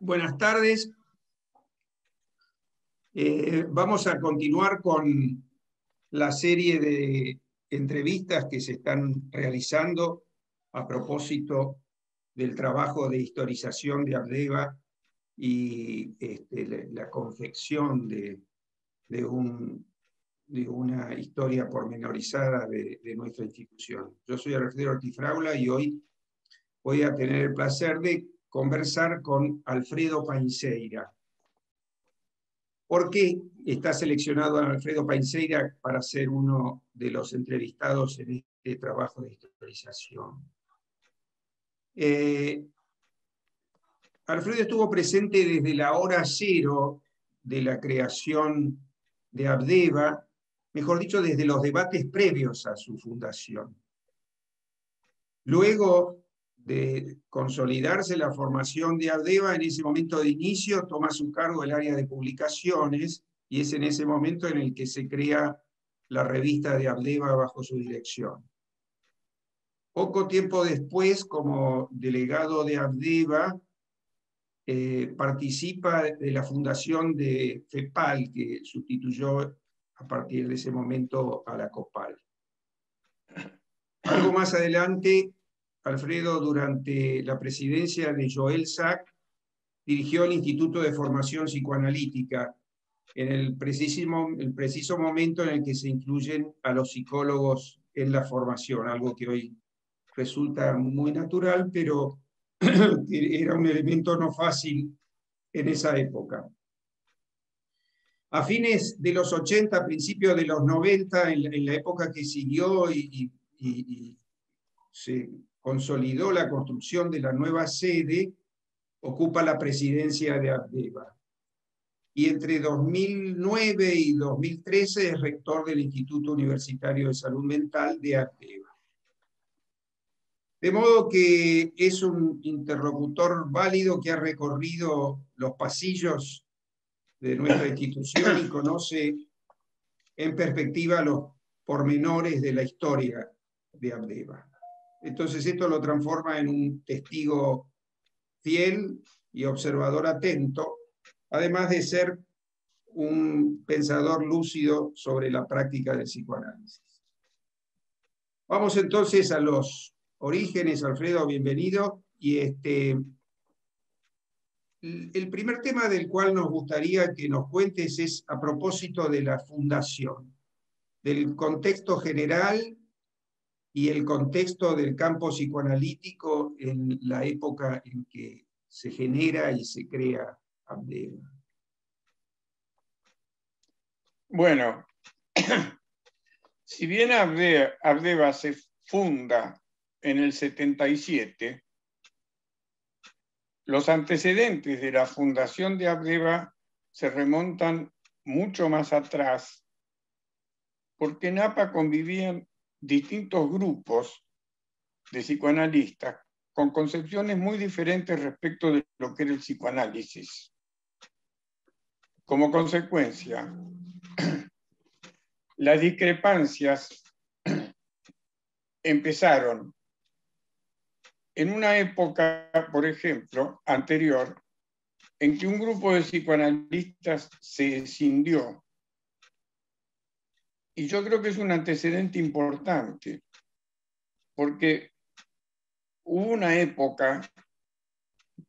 Buenas tardes. Vamos a continuar con la serie de entrevistas que se están realizando a propósito del trabajo de historización de Abdeva y la confección de una historia pormenorizada de nuestra institución. Yo soy Alfredo Ortiz Fraula y hoy voy a tener el placer de conversar con Alfredo Painceira. ¿Por qué está seleccionado a Alfredo Painceira para ser uno de los entrevistados en este trabajo de historización? Alfredo estuvo presente desde la hora cero de la creación de Abdeva, mejor dicho, desde los debates previos a su fundación. Luego de consolidarse la formación de Abdeva, en ese momento de inicio toma a su cargo el área de publicaciones y es en ese momento en el que se crea la revista de Abdeva bajo su dirección. Poco tiempo después, como delegado de Abdeva, participa de la fundación de FEPAL, que sustituyó a partir de ese momento a la COPAL. Algo más adelante, Alfredo, durante la presidencia de Joel Sack, dirigió el Instituto de Formación Psicoanalítica, en el preciso momento en el que se incluyen a los psicólogos en la formación, algo que hoy resulta muy natural, pero era un elemento no fácil en esa época. A fines de los 80, principios de los 90, en la época que siguió y se consolidó la construcción de la nueva sede, ocupa la presidencia de Abdeva. Y entre 2009 y 2013 es rector del Instituto Universitario de Salud Mental de Abdeva. De modo que es un interlocutor válido que ha recorrido los pasillos de nuestra institución y conoce en perspectiva los pormenores de la historia de Abdeva. Entonces esto lo transforma en un testigo fiel y observador atento, además de ser un pensador lúcido sobre la práctica del psicoanálisis. Vamos entonces a los orígenes. Alfredo, bienvenido. Y el primer tema del cual nos gustaría que nos cuentes es a propósito de la fundación, del contexto general y el contexto del campo psicoanalítico en la época en que se genera y se crea Abdeva. Bueno, si bien Abdeva se funda en el 77, los antecedentes de la fundación de Abdeva se remontan mucho más atrás, porque en APA convivían distintos grupos de psicoanalistas con concepciones muy diferentes respecto de lo que era el psicoanálisis. Como consecuencia, las discrepancias empezaron en una época, por ejemplo, anterior, en que un grupo de psicoanalistas se escindió. Y yo creo que es un antecedente importante, porque hubo una época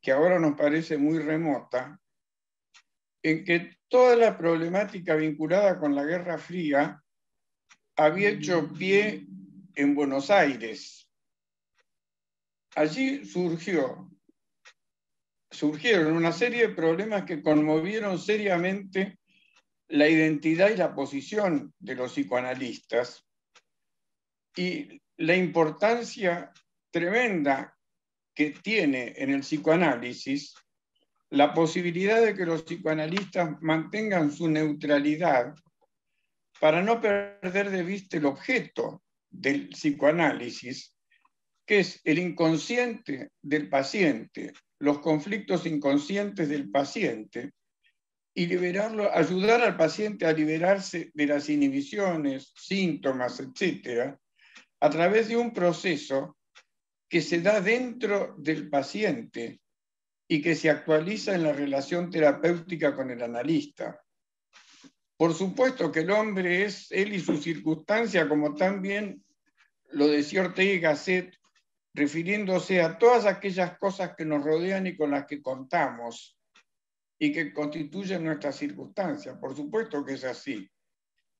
que ahora nos parece muy remota, en que toda la problemática vinculada con la Guerra Fría había hecho pie en Buenos Aires. Allí surgieron una serie de problemas que conmovieron seriamente la identidad y la posición de los psicoanalistas y la importancia tremenda que tiene en el psicoanálisis la posibilidad de que los psicoanalistas mantengan su neutralidad para no perder de vista el objeto del psicoanálisis, que es el inconsciente del paciente, los conflictos inconscientes del paciente, y ayudar al paciente a liberarse de las inhibiciones, síntomas, etcétera, a través de un proceso que se da dentro del paciente y que se actualiza en la relación terapéutica con el analista. Por supuesto que el hombre es él y su circunstancia, como también lo decía Ortega y Gasset, refiriéndose a todas aquellas cosas que nos rodean y con las que contamos y que constituyen nuestra circunstancia. Por supuesto que es así.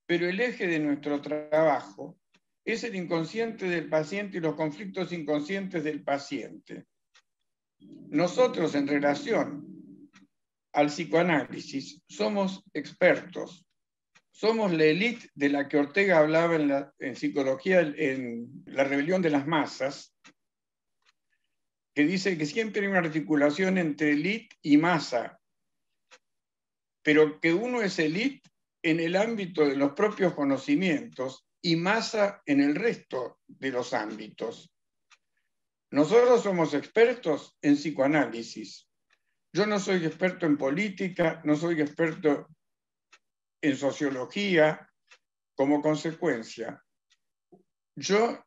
Pero el eje de nuestro trabajo es el inconsciente del paciente y los conflictos inconscientes del paciente. Nosotros, en relación al psicoanálisis, somos expertos. Somos la élite de la que Ortega hablaba en psicología, en La rebelión de las masas, que dice que siempre hay una articulación entre élite y masa, pero que uno es élite en el ámbito de los propios conocimientos y masa en el resto de los ámbitos. Nosotros somos expertos en psicoanálisis. Yo no soy experto en política, no soy experto en sociología. Como consecuencia, yo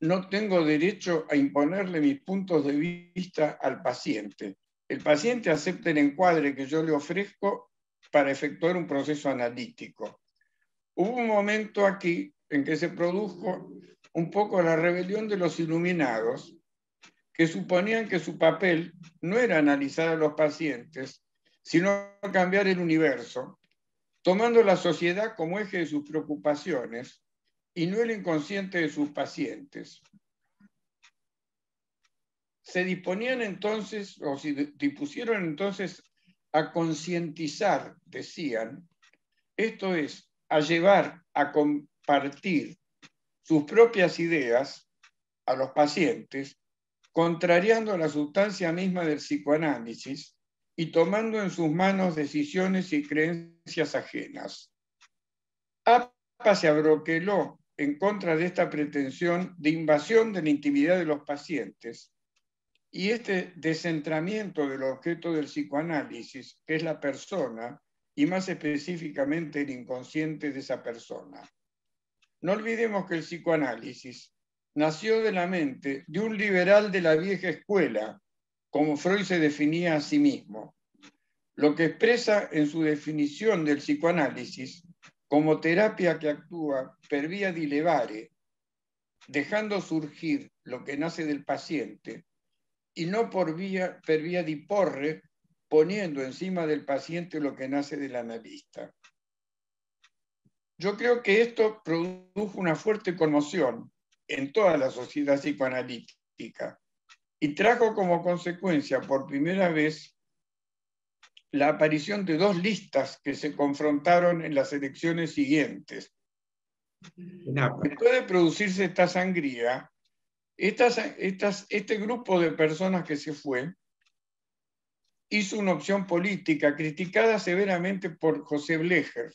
no tengo derecho a imponerle mis puntos de vista al paciente. El paciente acepta el encuadre que yo le ofrezco para efectuar un proceso analítico. Hubo un momento aquí en que se produjo un poco la rebelión de los iluminados, que suponían que su papel no era analizar a los pacientes, sino cambiar el universo, tomando la sociedad como eje de sus preocupaciones y no el inconsciente de sus pacientes. Se disponían entonces, o se dispusieron entonces a concientizar, decían, esto es, a llevar, a compartir sus propias ideas a los pacientes, contrariando la sustancia misma del psicoanálisis y tomando en sus manos decisiones y creencias ajenas. APA se abroqueló en contra de esta pretensión de invasión de la intimidad de los pacientes y este descentramiento del objeto del psicoanálisis, que es la persona, y más específicamente el inconsciente de esa persona. No olvidemos que el psicoanálisis nació de la mente de un liberal de la vieja escuela, como Freud se definía a sí mismo, lo que expresa en su definición del psicoanálisis como terapia que actúa per via di levare, dejando surgir lo que nace del paciente, y no per via di porre, poniendo encima del paciente lo que nace del analista. Yo creo que esto produjo una fuerte conmoción en toda la sociedad psicoanalítica y trajo como consecuencia por primera vez la aparición de dos listas que se confrontaron en las elecciones siguientes. Después de producirse esta sangría, este grupo de personas que se fue hizo una opción política criticada severamente por José Blecher,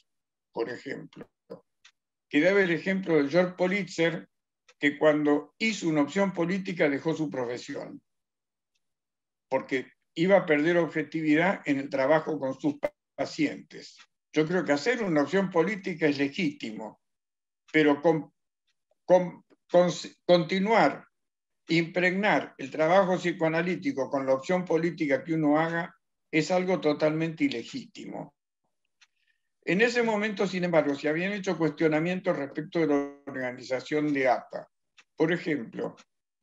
por ejemplo, que daba el ejemplo de George Politzer, que cuando hizo una opción política dejó su profesión, porque iba a perder objetividad en el trabajo con sus pacientes. Yo creo que hacer una opción política es legítimo, pero continuar, impregnar el trabajo psicoanalítico con la opción política que uno haga es algo totalmente ilegítimo. En ese momento, sin embargo, se habían hecho cuestionamientos respecto de la organización de APA. Por ejemplo,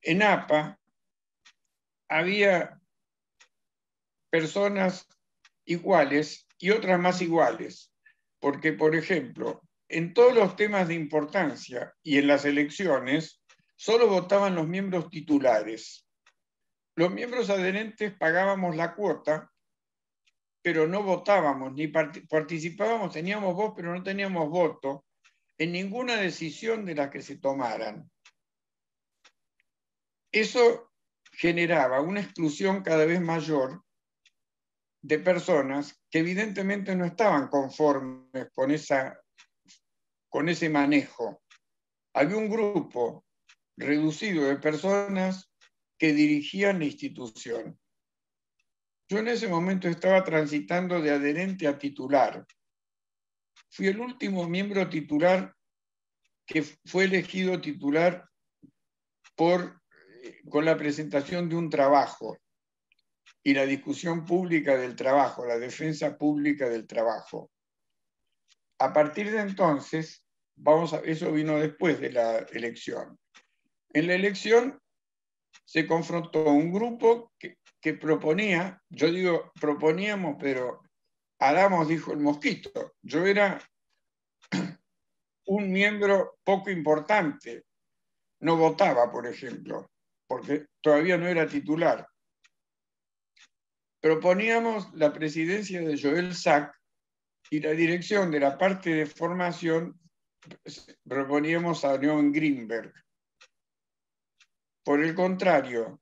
en APA había personas iguales y otras más iguales, porque, por ejemplo, en todos los temas de importancia y en las elecciones, solo votaban los miembros titulares. Los miembros adherentes pagábamos la cuota, pero no votábamos, ni participábamos, teníamos voz, pero no teníamos voto en ninguna decisión de las que se tomaran. Eso generaba una exclusión cada vez mayor de personas que evidentemente no estaban conformes con ese manejo. Había un grupo reducido de personas que dirigían la institución. Yo en ese momento estaba transitando de adherente a titular. Fui el último miembro titular que fue elegido titular con la presentación de un trabajo. y la discusión pública del trabajo, la defensa pública del trabajo. A partir de entonces, eso vino después de la elección. En la elección se confrontó un grupo que proponía, yo digo proponíamos, pero Adamos dijo el mosquito. Yo era un miembro poco importante, no votaba, por ejemplo, porque todavía no era titular. Proponíamos la presidencia de Joel Sack y la dirección de la parte de formación proponíamos a Leon Greenberg. Por el contrario,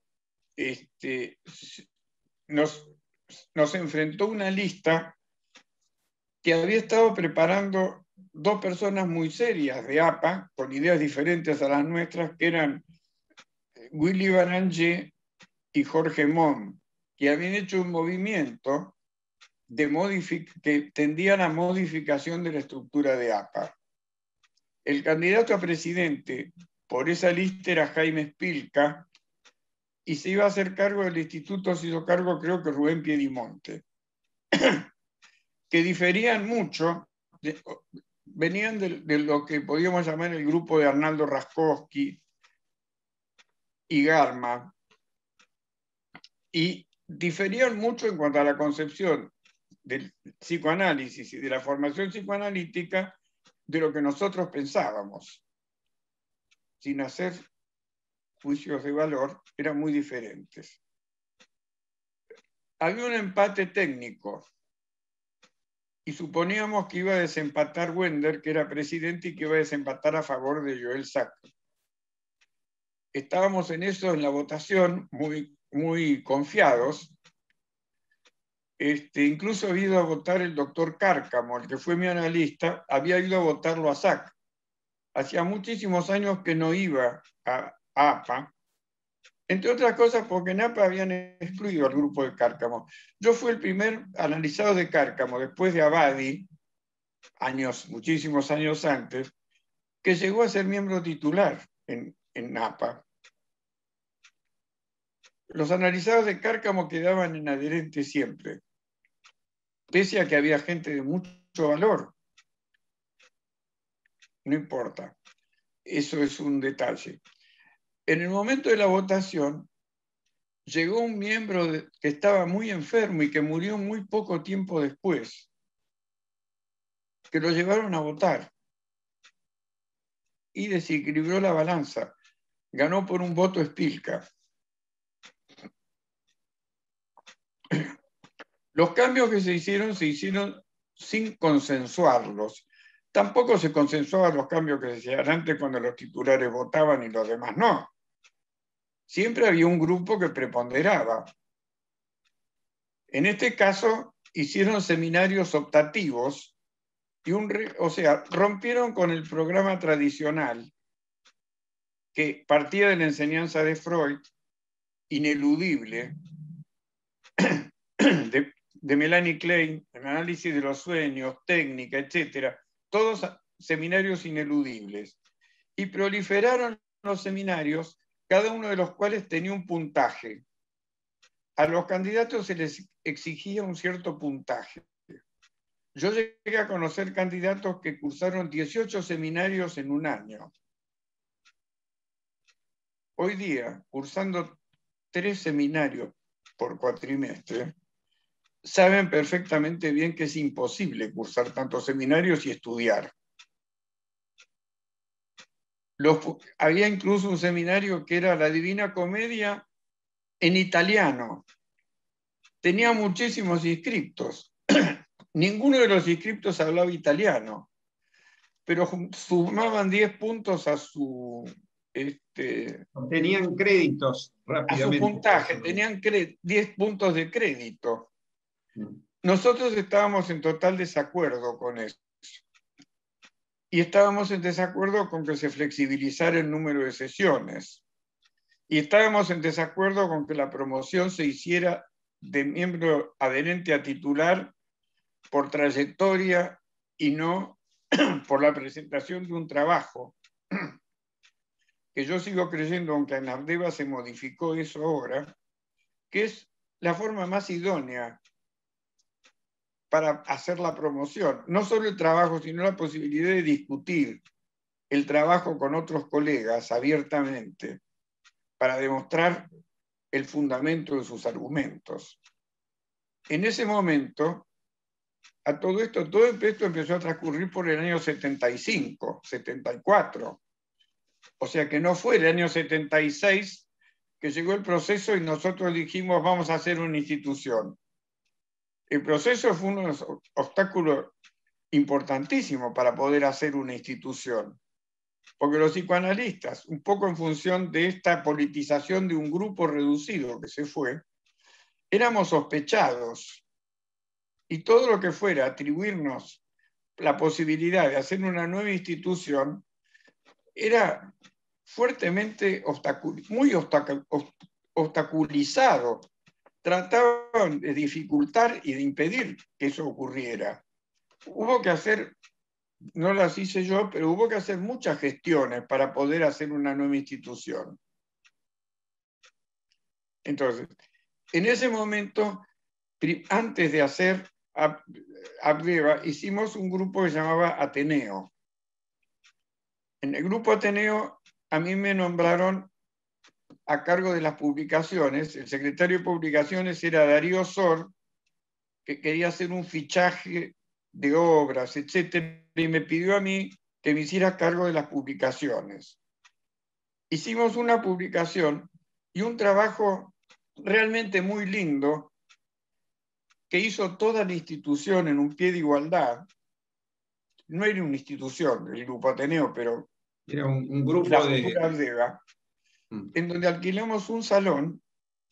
nos enfrentó una lista que había estado preparando dos personas muy serias de APA, con ideas diferentes a las nuestras, que eran Willy Barangé y Jorge Mon, que habían hecho un movimiento que tendía a la modificación de la estructura de APA. El candidato a presidente por esa lista era Jaime Spilka, y se iba a hacer cargo del instituto, se hizo cargo creo que Rubén Piedimonte, que diferían mucho, venían de lo que podíamos llamar el grupo de Arnaldo Raskowski y Garma, y diferían mucho en cuanto a la concepción del psicoanálisis y de la formación psicoanalítica de lo que nosotros pensábamos. Sin hacer juicios de valor, eran muy diferentes. Había un empate técnico y suponíamos que iba a desempatar Wender, que era presidente, y que iba a desempatar a favor de Joel Sack. Estábamos en eso, en la votación, muy confiados. Incluso había ido a votar el doctor Cárcamo, el que fue mi analista, había ido a votarlo a Sack. Hacía muchísimos años que no iba a APA, entre otras cosas porque en APA habían excluido al grupo de Cárcamo. Yo fui el primer analizado de Cárcamo, después de Abadi, muchísimos años antes, que llegó a ser miembro titular en APA. Los analizados de Cárcamo quedaban en adherente siempre, pese a que había gente de mucho valor. No importa, eso es un detalle. En el momento de la votación, llegó un miembro que estaba muy enfermo y que murió muy poco tiempo después, que lo llevaron a votar y desequilibró la balanza. Ganó por un voto Spilka. Los cambios que se hicieron sin consensuarlos. Tampoco se consensuaban los cambios que se hacían antes cuando los titulares votaban y los demás no. Siempre había un grupo que preponderaba. En este caso, hicieron seminarios optativos y rompieron con el programa tradicional que partía de la enseñanza de Freud, ineludible, de Melanie Klein, el análisis de los sueños, técnica, etc. Todos seminarios ineludibles. Y proliferaron los seminarios, cada uno de los cuales tenía un puntaje. A los candidatos se les exigía un cierto puntaje. Yo llegué a conocer candidatos que cursaron 18 seminarios en un año. Hoy día, cursando 3 seminarios por cuatrimestre, saben perfectamente bien que es imposible cursar tantos seminarios y estudiar. Había incluso un seminario que era la Divina Comedia en italiano. Tenía muchísimos inscriptos. Ninguno de los inscriptos hablaba italiano, pero sumaban 10 puntos a su... Tenían créditos rápidamente. A su puntaje, tenían 10 puntos de crédito. Nosotros estábamos en total desacuerdo con eso. Y estábamos en desacuerdo con que se flexibilizara el número de sesiones. Y estábamos en desacuerdo con que la promoción se hiciera de miembro adherente a titular por trayectoria y no por la presentación de un trabajo. Que yo sigo creyendo, aunque en Ardeva se modificó eso ahora, que es la forma más idónea para hacer la promoción. No solo el trabajo, sino la posibilidad de discutir el trabajo con otros colegas abiertamente para demostrar el fundamento de sus argumentos. En ese momento, a todo esto empezó a transcurrir por el año 75, 74. O sea que no fue el año 76 que llegó el proceso y nosotros dijimos vamos a hacer una institución. El proceso fue un obstáculo importantísimo para poder hacer una institución. Porque los psicoanalistas, un poco en función de esta politización de un grupo reducido que se fue, éramos sospechados. Y todo lo que fuera atribuirnos la posibilidad de hacer una nueva institución era fuertemente obstaculizado. Trataban de dificultar y de impedir que eso ocurriera. Hubo que hacer, no las hice yo, pero hubo que hacer muchas gestiones para poder hacer una nueva institución. Entonces, en ese momento, antes de hacer Abdeva, hicimos un grupo que se llamaba Ateneo. En el grupo Ateneo, a mí me nombraron a cargo de las publicaciones. El secretario de publicaciones era Darío Sor, que quería hacer un fichaje de obras, etcétera, y me pidió a mí que me hiciera cargo de las publicaciones. Hicimos una publicación y un trabajo realmente muy lindo que hizo toda la institución en un pie de igualdad. No era una institución, el Grupo Ateneo, pero era un grupo la futura Abdeva, Mm. en donde alquilamos un salón,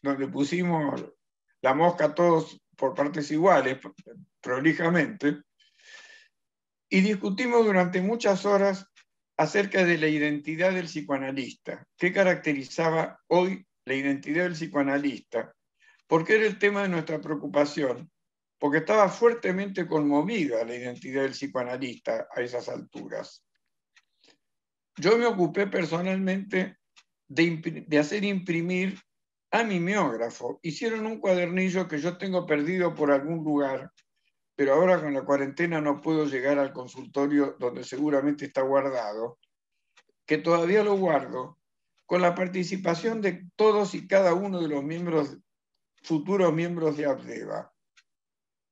donde pusimos la mosca todos por partes iguales, prolijamente, y discutimos durante muchas horas acerca de la identidad del psicoanalista, qué caracterizaba hoy la identidad del psicoanalista, porque era el tema de nuestra preocupación, porque estaba fuertemente conmovida la identidad del psicoanalista a esas alturas. Yo me ocupé personalmente de hacer imprimir a mi mimeógrafo. Hicieron un cuadernillo que yo tengo perdido por algún lugar, pero ahora con la cuarentena no puedo llegar al consultorio donde seguramente está guardado, que todavía lo guardo, con la participación de todos y cada uno de los miembros, futuros miembros de Abdeva.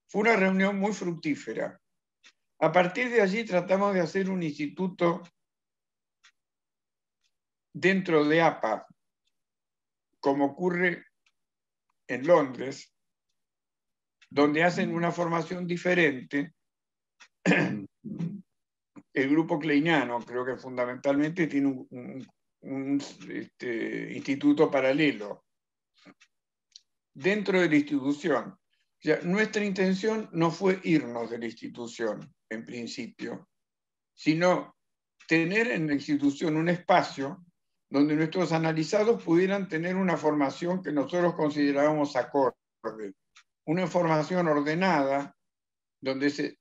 Fue una reunión muy fructífera. A partir de allí tratamos de hacer un instituto dentro de APA, como ocurre en Londres, donde hacen una formación diferente. El grupo kleiniano, creo que fundamentalmente tiene un instituto paralelo dentro de la institución. O sea, nuestra intención no fue irnos de la institución, en principio, sino tener en la institución un espacio donde nuestros analizados pudieran tener una formación que nosotros considerábamos acorde, una formación ordenada, donde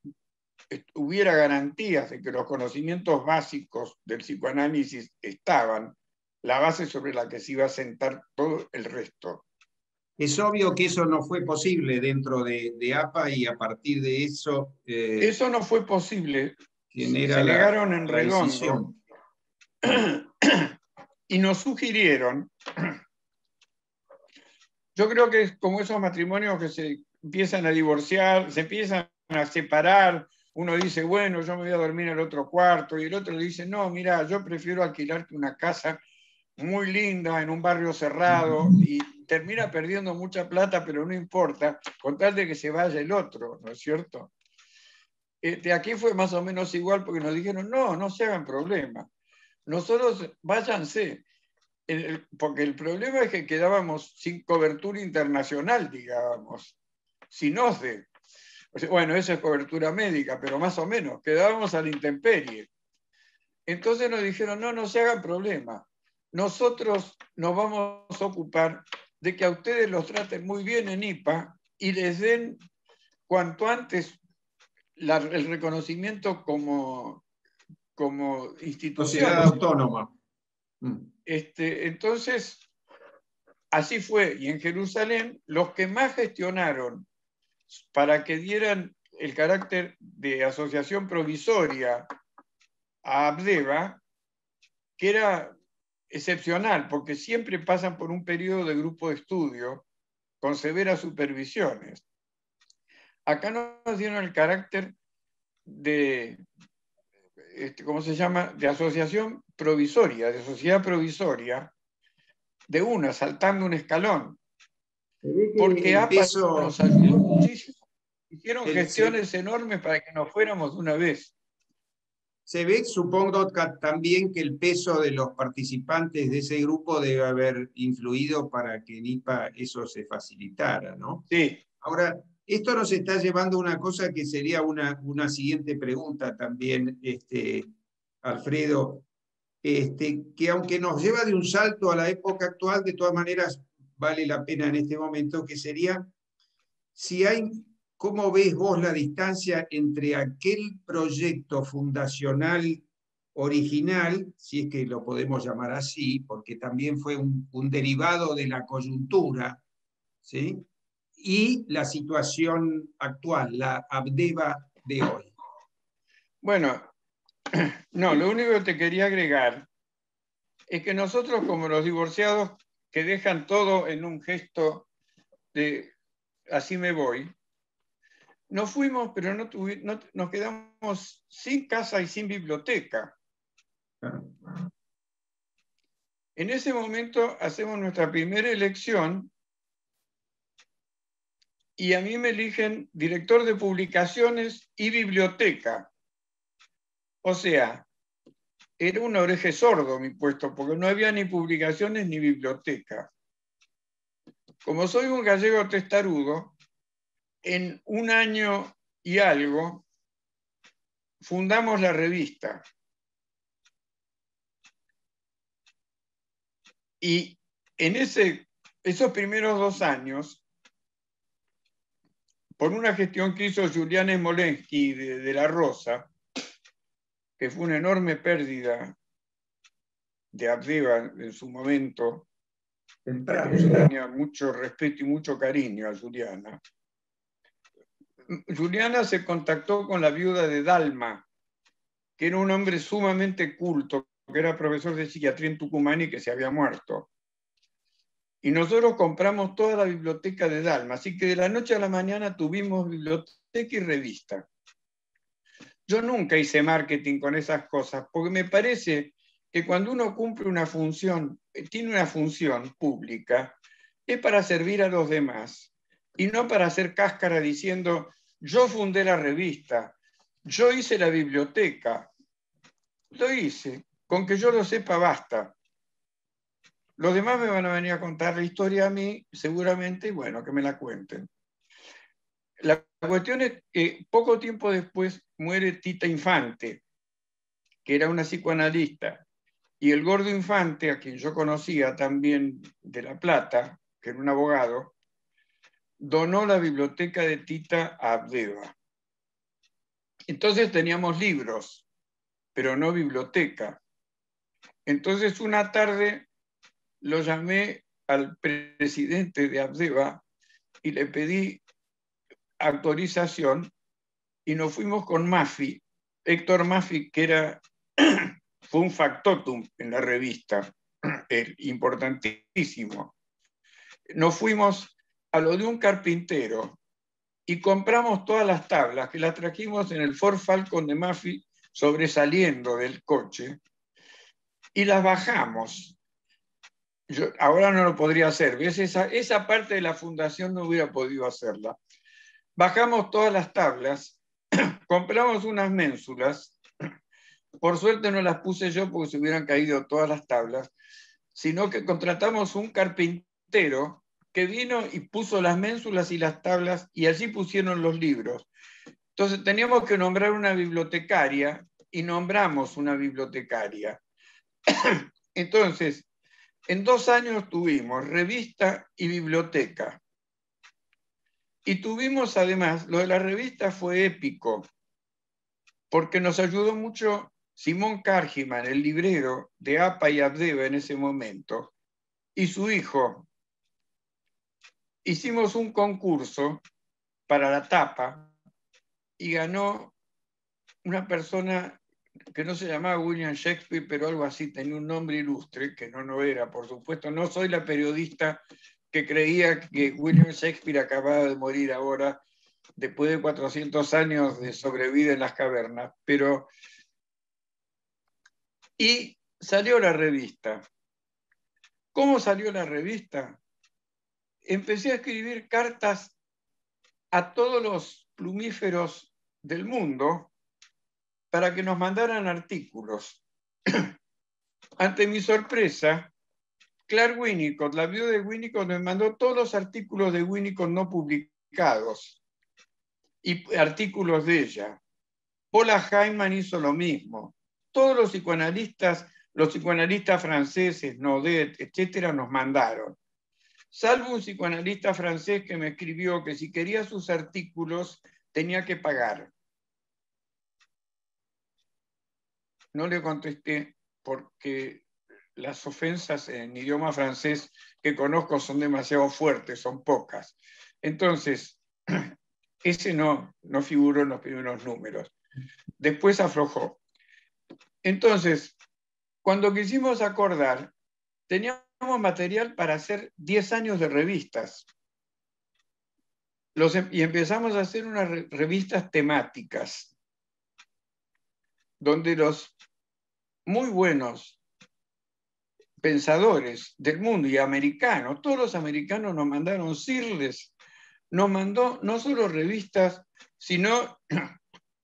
hubiera garantías de que los conocimientos básicos del psicoanálisis estaban, la base sobre la que se iba a sentar todo el resto. Es obvio que eso no fue posible dentro de APA y a partir de eso... eso no fue posible. Se genera negaron en la redondo y nos sugirieron, yo creo que es como esos matrimonios que se empiezan a divorciar, se empiezan a separar, uno dice, bueno, yo me voy a dormir en el otro cuarto, y el otro le dice, no, mira, yo prefiero alquilarte una casa muy linda en un barrio cerrado, y termina perdiendo mucha plata, pero no importa, con tal de que se vaya el otro, ¿no es cierto? Aquí fue más o menos igual, porque nos dijeron, no, no se hagan problema, nosotros váyanse, porque el problema es que quedábamos sin cobertura internacional, digamos, sin OSDE. Bueno, esa es cobertura médica, pero más o menos, quedábamos a la intemperie. Entonces nos dijeron, no, no se hagan problema. Nosotros nos vamos a ocupar de que a ustedes los traten muy bien en IPA y les den cuanto antes el reconocimiento como institución. Sociedad autónoma. Entonces, así fue. Y en Jerusalén, los que más gestionaron para que dieran el carácter de asociación provisoria a Abdeva, que era excepcional, porque siempre pasan por un periodo de grupo de estudio con severas supervisiones. Acá nos dieron el carácter de, ¿cómo se llama?, de asociación provisoria, de sociedad provisoria, de una, saltando un escalón. Porque el APA peso, nos ayudó muchísimo. Hicieron el, gestiones enormes para que nos fuéramos de una vez. se ve, supongo también que el peso de los participantes de ese grupo debe haber influido para que en IPA eso se facilitara, ¿no? Sí. Ahora, esto nos está llevando a una cosa que sería una siguiente pregunta también, Alfredo, que aunque nos lleva de un salto a la época actual, de todas maneras vale la pena en este momento, que sería si hay, ¿cómo ves vos la distancia entre aquel proyecto fundacional original, si es que lo podemos llamar así, porque también fue un derivado de la coyuntura, ¿sí?, y la situación actual, la Abdeva de hoy? Bueno, no, lo único que te quería agregar es que nosotros, como los divorciados que dejan todo en un gesto de así me voy, nos fuimos, pero nos quedamos sin casa y sin biblioteca. En ese momento hacemos nuestra primera elección y a mí me eligen director de publicaciones y biblioteca. O sea, era un oreje sordo mi puesto, porque no había ni publicaciones ni biblioteca. Como soy un gallego testarudo, en un año y algo fundamos la revista. Y en esos primeros 2 años, por una gestión que hizo Julián Smolensky de La Rosa, que fue una enorme pérdida de Abdeva en su momento, a quien yo tenía mucho respeto y mucho cariño a Juliana. Juliana se contactó con la viuda de Dalma, que era un hombre sumamente culto, que era profesor de psiquiatría en Tucumán y que se había muerto. Y nosotros compramos toda la biblioteca de Dalma, así que de la noche a la mañana tuvimos biblioteca y revista. Yo nunca hice marketing con esas cosas, porque me parece que cuando uno cumple una función, tiene una función pública, es para servir a los demás y no para hacer cáscara diciendo yo fundé la revista, yo hice la biblioteca. Lo hice, con que yo lo sepa basta. Los demás me van a venir a contar la historia a mí, seguramente, y bueno, que me la cuenten. La cuestión es que poco tiempo después muere Tita Infante, que era una psicoanalista, y el Gordo Infante, a quien yo conocía también de La Plata, que era un abogado, donó la biblioteca de Tita a Abdeva. Entonces teníamos libros, pero no biblioteca. Entonces una tarde lo llamé al presidente de Abdeva y le pedí autorización y nos fuimos con Maffi, Héctor Maffi, que fue un factotum en la revista, importantísimo. Nos fuimos a lo de un carpintero y compramos todas las tablas, que las trajimos en el Ford Falcon de Maffi, sobresaliendo del coche, y las bajamos. Yo ahora no lo podría hacer, ¿ves? Esa parte de la fundación no hubiera podido hacerla. Bajamos todas las tablas, compramos unas ménsulas, por suerte no las puse yo porque se hubieran caído todas las tablas, sino que contratamos un carpintero que vino y puso las ménsulas y las tablas y allí pusieron los libros. Entonces teníamos que nombrar una bibliotecaria y nombramos una bibliotecaria. Entonces, en 2 años tuvimos revista y biblioteca. Y tuvimos además, lo de la revista fue épico, porque nos ayudó mucho Simón Cárgiman, el librero de APA y Abdeva en ese momento, y su hijo, hicimos un concurso para la tapa y ganó una persona que no se llamaba William Shakespeare, pero algo así, tenía un nombre ilustre, que no lo era, por supuesto. No soy la periodista que creía que William Shakespeare acababa de morir ahora, después de 400 años de sobrevida en las cavernas, pero... Y salió la revista. ¿Cómo salió la revista? Empecé a escribir cartas a todos los plumíferos del mundo para que nos mandaran artículos. Ante mi sorpresa, Clark Winnicott, la viuda de Winnicott, me mandó todos los artículos de Winnicott no publicados y artículos de ella. Paula Heimann hizo lo mismo. Todos los psicoanalistas franceses, Naudet, etcétera, nos mandaron. Salvo un psicoanalista francés que me escribió que si quería sus artículos tenía que pagar. No le contesté porque las ofensas en idioma francés que conozco son demasiado fuertes, son pocas. Entonces, ese no figuró en los primeros números. Después aflojó. Entonces, cuando quisimos acordar, teníamos material para hacer 10 años de revistas. Y empezamos a hacer unas revistas temáticas, donde los muy buenos pensadores del mundo y americanos, todos los americanos nos mandaron Searles, nos mandó no solo revistas, sino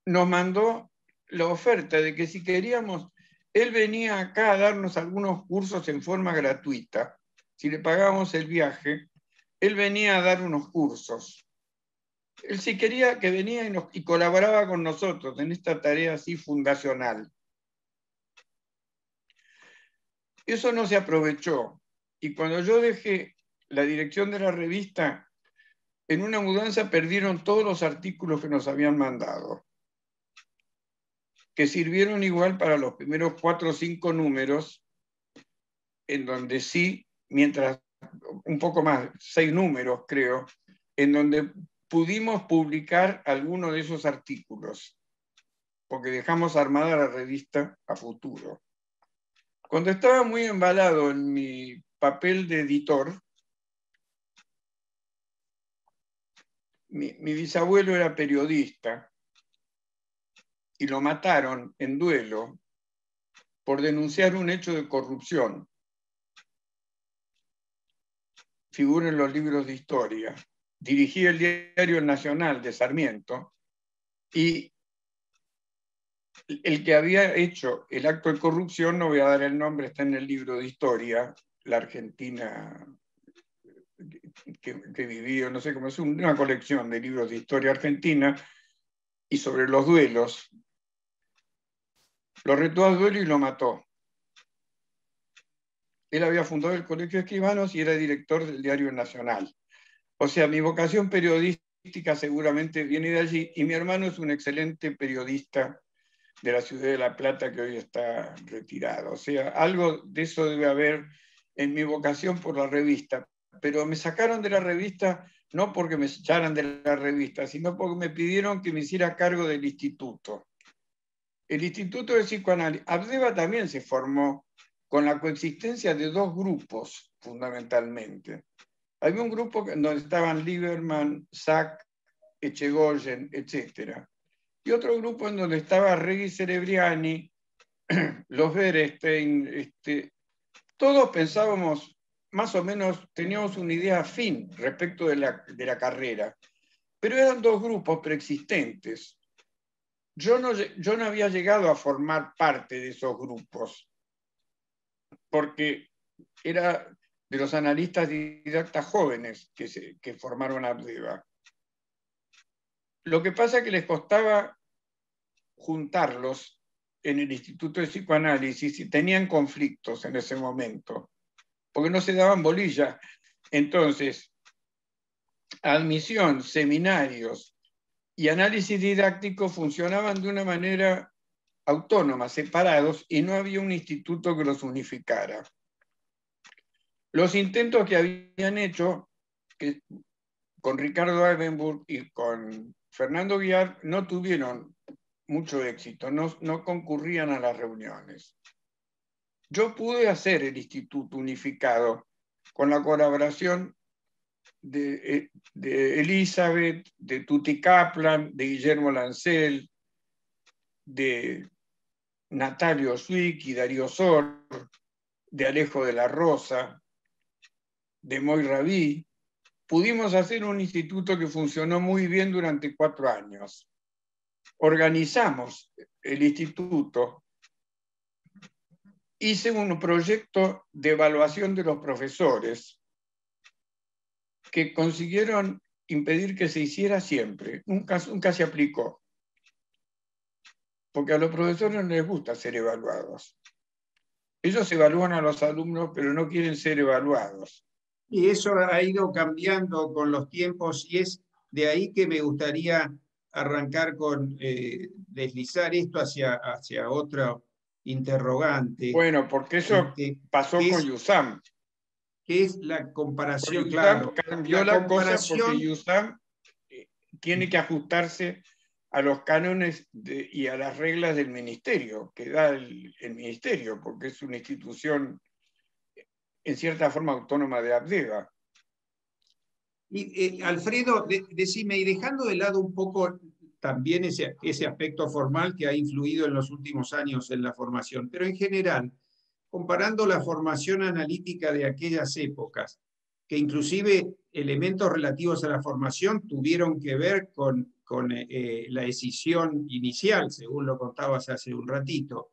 nos mandó la oferta de que si queríamos, él venía acá a darnos algunos cursos en forma gratuita. Si le pagábamos el viaje, él venía a dar unos cursos. Él sí quería que venía y colaboraba con nosotros en esta tarea así fundacional. Eso no se aprovechó. Y cuando yo dejé la dirección de la revista, en una mudanza perdieron todos los artículos que nos habían mandado, que sirvieron igual para los primeros 4 o 5 números, en donde sí, mientras un poco más, 6 números creo, en donde pudimos publicar algunos de esos artículos, porque dejamos armada la revista a futuro. Cuando estaba muy embalado en mi papel de editor, mi bisabuelo era periodista y lo mataron en duelo por denunciar un hecho de corrupción. Figura en los libros de historia. Dirigí el diario El Nacional de Sarmiento y el que había hecho el acto de corrupción, no voy a dar el nombre, está en el libro de historia, la Argentina que vivió, no sé cómo es, una colección de libros de historia argentina, y sobre los duelos. Lo retó a duelo y lo mató. Él había fundado el Colegio de Escribanos y era director del diario Nacional. O sea, mi vocación periodística seguramente viene de allí, y mi hermano es un excelente periodista de la ciudad de La Plata que hoy está retirado. O sea, algo de eso debe haber en mi vocación por la revista. Pero me sacaron de la revista no porque me echaran de la revista, sino porque me pidieron que me hiciera cargo del instituto. El Instituto de Psicoanálisis. Abdeva también se formó con la coexistencia de 2 grupos, fundamentalmente. Había un grupo donde estaban Lieberman, Sack, Echegoyen, etc. Y otro grupo en donde estaba Regis Cerebriani, los Berestein, todos pensábamos, más o menos, teníamos una idea afín respecto de la carrera, pero eran 2 grupos preexistentes. Yo no había llegado a formar parte de esos grupos, porque era de los analistas didactas jóvenes que formaron Abdeva. Lo que pasa es que les costaba juntarlos en el Instituto de Psicoanálisis y tenían conflictos en ese momento, porque no se daban bolilla. Entonces, admisión, seminarios y análisis didáctico funcionaban de una manera autónoma, separados, y no había un instituto que los unificara. Los intentos que habían hecho, que con Ricardo Albenburg y con Fernando Villar no tuvieron mucho éxito, no concurrían a las reuniones. Yo pude hacer el Instituto Unificado con la colaboración de Elizabeth, de Tuti Kaplan, de Guillermo Lancel, de Natalio Zwick y Darío Sor, de Alejo de la Rosa, de Moy Rabí. Pudimos hacer un instituto que funcionó muy bien durante 4 años. Organizamos el instituto, hice un proyecto de evaluación de los profesores que consiguieron impedir que se hiciera siempre. Nunca se aplicó. Porque a los profesores no les gusta ser evaluados. Ellos evalúan a los alumnos, pero no quieren ser evaluados. Y eso ha ido cambiando con los tiempos y es de ahí que me gustaría arrancar con deslizar esto hacia otro interrogante. Bueno, porque eso pasó con Yusam. ¿Qué es la comparación? Yusam, claro, cambió la cosa porque Yusam tiene que ajustarse a los cánones y a las reglas del ministerio, que da el ministerio, porque es una institución en cierta forma autónoma de Abdeva. Y Alfredo, decime, y dejando de lado un poco también ese aspecto formal que ha influido en los últimos años en la formación, pero en general, comparando la formación analítica de aquellas épocas, que inclusive elementos relativos a la formación tuvieron que ver con la decisión inicial, según lo contabas hace un ratito.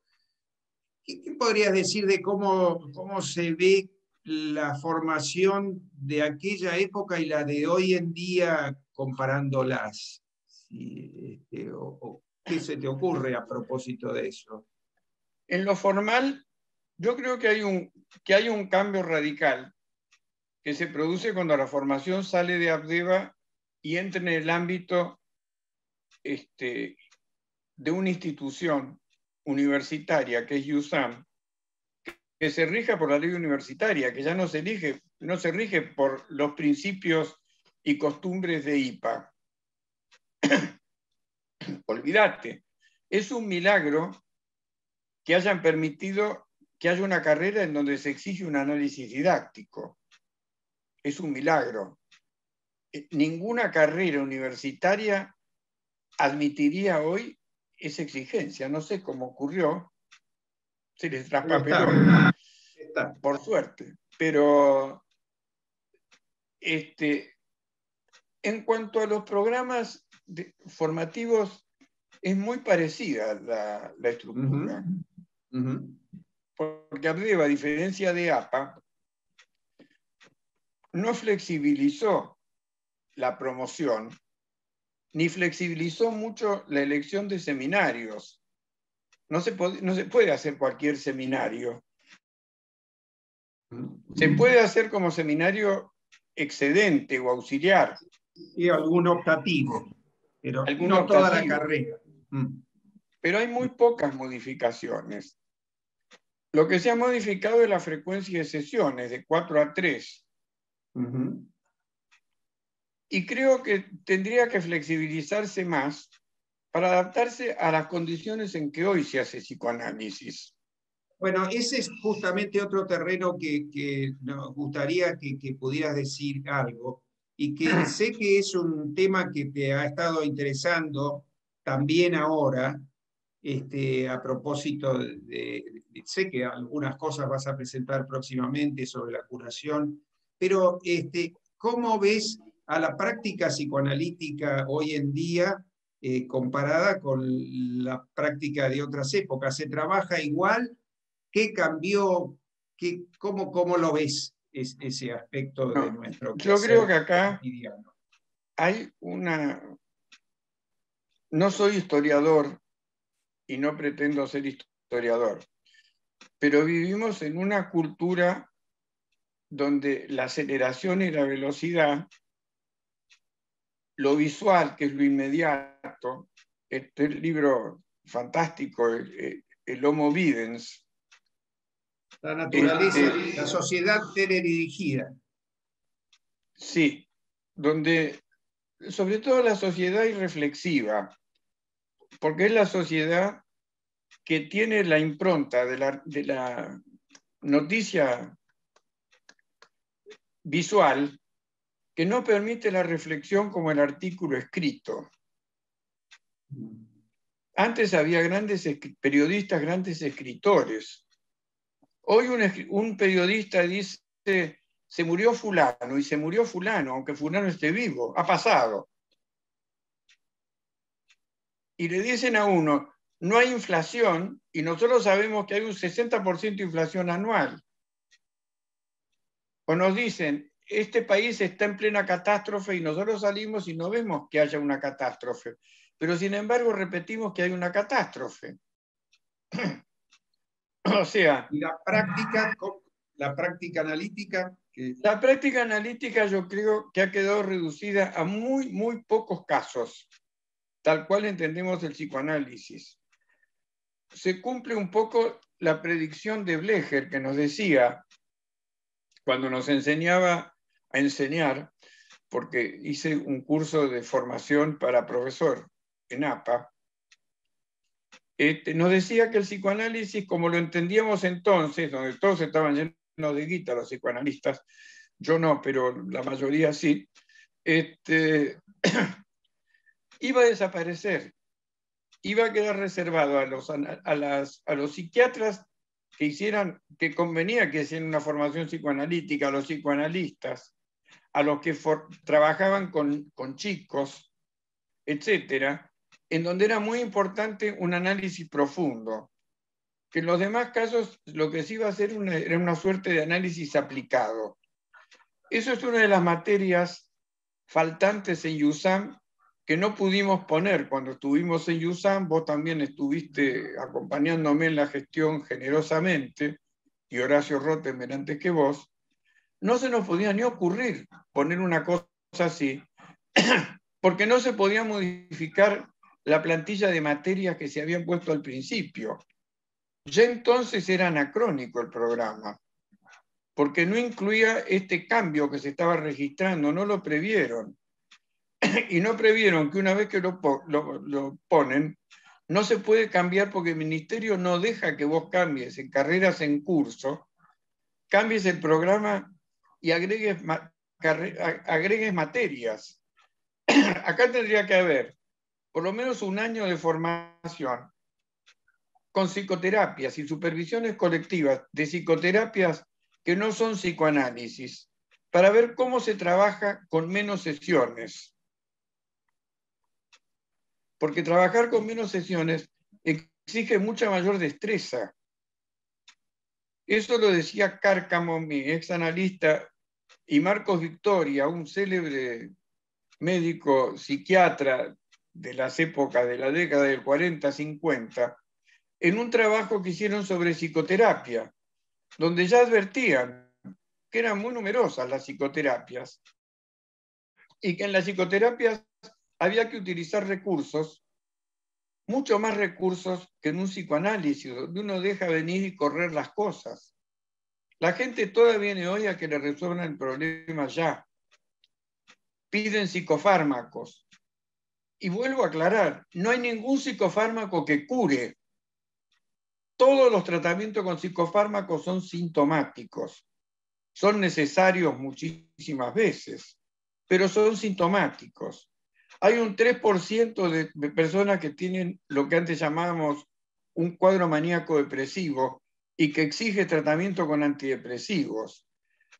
¿Qué podrías decir de cómo se ve la formación de aquella época y la de hoy en día comparándolas? ¿Qué se te ocurre a propósito de eso? En lo formal, yo creo que hay un cambio radical que se produce cuando la formación sale de Abdeva y entra en el ámbito de una institución universitaria que es Yusam, que se rija por la ley universitaria, que ya no se rige por los principios y costumbres de IPA. Olvídate, es un milagro que hayan permitido que haya una carrera en donde se exige un análisis didáctico. Es un milagro. Ninguna carrera universitaria admitiría hoy esa exigencia. No sé cómo ocurrió, se les traspapeló, por suerte. Pero en cuanto a los programas formativos, es muy parecida la estructura. Porque Abdeva, a diferencia de APA, no flexibilizó la promoción, ni flexibilizó mucho la elección de seminarios. No se puede hacer cualquier seminario. Se puede hacer como seminario excedente o auxiliar. Y algún optativo, pero no toda la carrera. Pero hay muy pocas modificaciones. Lo que se ha modificado es la frecuencia de sesiones, de 4 a 3. Y creo que tendría que flexibilizarse más para adaptarse a las condiciones en que hoy se hace psicoanálisis. Bueno, ese es justamente otro terreno que nos gustaría que pudieras decir algo, y que sé que es un tema que te ha estado interesando también ahora, a propósito sé que algunas cosas vas a presentar próximamente sobre la curación, pero ¿cómo ves a la práctica psicoanalítica hoy en día comparada con la práctica de otras épocas? ¿Se trabaja igual? ¿Qué cambió? ¿Cómo lo ves ese aspecto de nuestro quehacer? Yo creo que acá cotidiano? hay no soy historiador y no pretendo ser historiador, pero vivimos en una cultura donde la aceleración y la velocidad, lo visual, que es lo inmediato, este libro fantástico, el Homo Videns. La naturaleza, la sociedad teledirigida. Sí, donde sobre todo la sociedad irreflexiva, porque es la sociedad que tiene la impronta de la noticia visual, que no permite la reflexión como el artículo escrito. Antes había grandes periodistas, grandes escritores. Hoy un periodista dice, se murió fulano, y se murió fulano, aunque fulano esté vivo, ha pasado. Y le dicen a uno, no hay inflación, y nosotros sabemos que hay un 60% de inflación anual. O nos dicen, este país está en plena catástrofe y nosotros salimos y no vemos que haya una catástrofe. Pero sin embargo repetimos que hay una catástrofe. O sea... Y la práctica analítica... La práctica analítica yo creo que ha quedado reducida a muy, muy pocos casos, tal cual entendemos el psicoanálisis. Se cumple un poco la predicción de Blecher, que nos decía, cuando nos enseñaba a enseñar, porque hice un curso de formación para profesor en APA, nos decía que el psicoanálisis, como lo entendíamos entonces, donde todos estaban llenos de guita los psicoanalistas, yo no, pero la mayoría sí, iba a desaparecer, iba a quedar reservado a los psiquiatras que convenía que hicieran una formación psicoanalítica, a los psicoanalistas, a los que trabajaban con chicos, etcétera, en donde era muy importante un análisis profundo. Que en los demás casos lo que se iba a hacer era una suerte de análisis aplicado. Eso es una de las materias faltantes en USAM que no pudimos poner cuando estuvimos en USAM. Vos también estuviste acompañándome en la gestión generosamente, y Horacio Rottenberg antes que vos. No se nos podía ni ocurrir poner una cosa así, porque no se podía modificar la plantilla de materias que se habían puesto al principio. Ya entonces era anacrónico el programa, porque no incluía este cambio que se estaba registrando, no lo previeron. Y no previeron que una vez que lo ponen, no se puede cambiar porque el ministerio no deja que vos cambies en carreras en curso, cambies el programa y agregues materias. Acá tendría que haber por lo menos un año de formación con psicoterapias y supervisiones colectivas de psicoterapias que no son psicoanálisis, para ver cómo se trabaja con menos sesiones. Porque trabajar con menos sesiones exige mucha mayor destreza. Eso lo decía Cárcamo, mi ex analista, y Marcos Victoria, un célebre médico psiquiatra de las épocas de la década del 40-50, en un trabajo que hicieron sobre psicoterapia, donde ya advertían que eran muy numerosas las psicoterapias y que en las psicoterapias había que utilizar recursos, mucho más recursos que en un psicoanálisis, donde uno deja venir y correr las cosas. La gente toda viene hoy a que le resuelvan el problema ya. Piden psicofármacos. Y vuelvo a aclarar, no hay ningún psicofármaco que cure. Todos los tratamientos con psicofármacos son sintomáticos. Son necesarios muchísimas veces, pero son sintomáticos. Hay un 3% de personas que tienen lo que antes llamábamos un cuadro maníaco depresivo y que exige tratamiento con antidepresivos.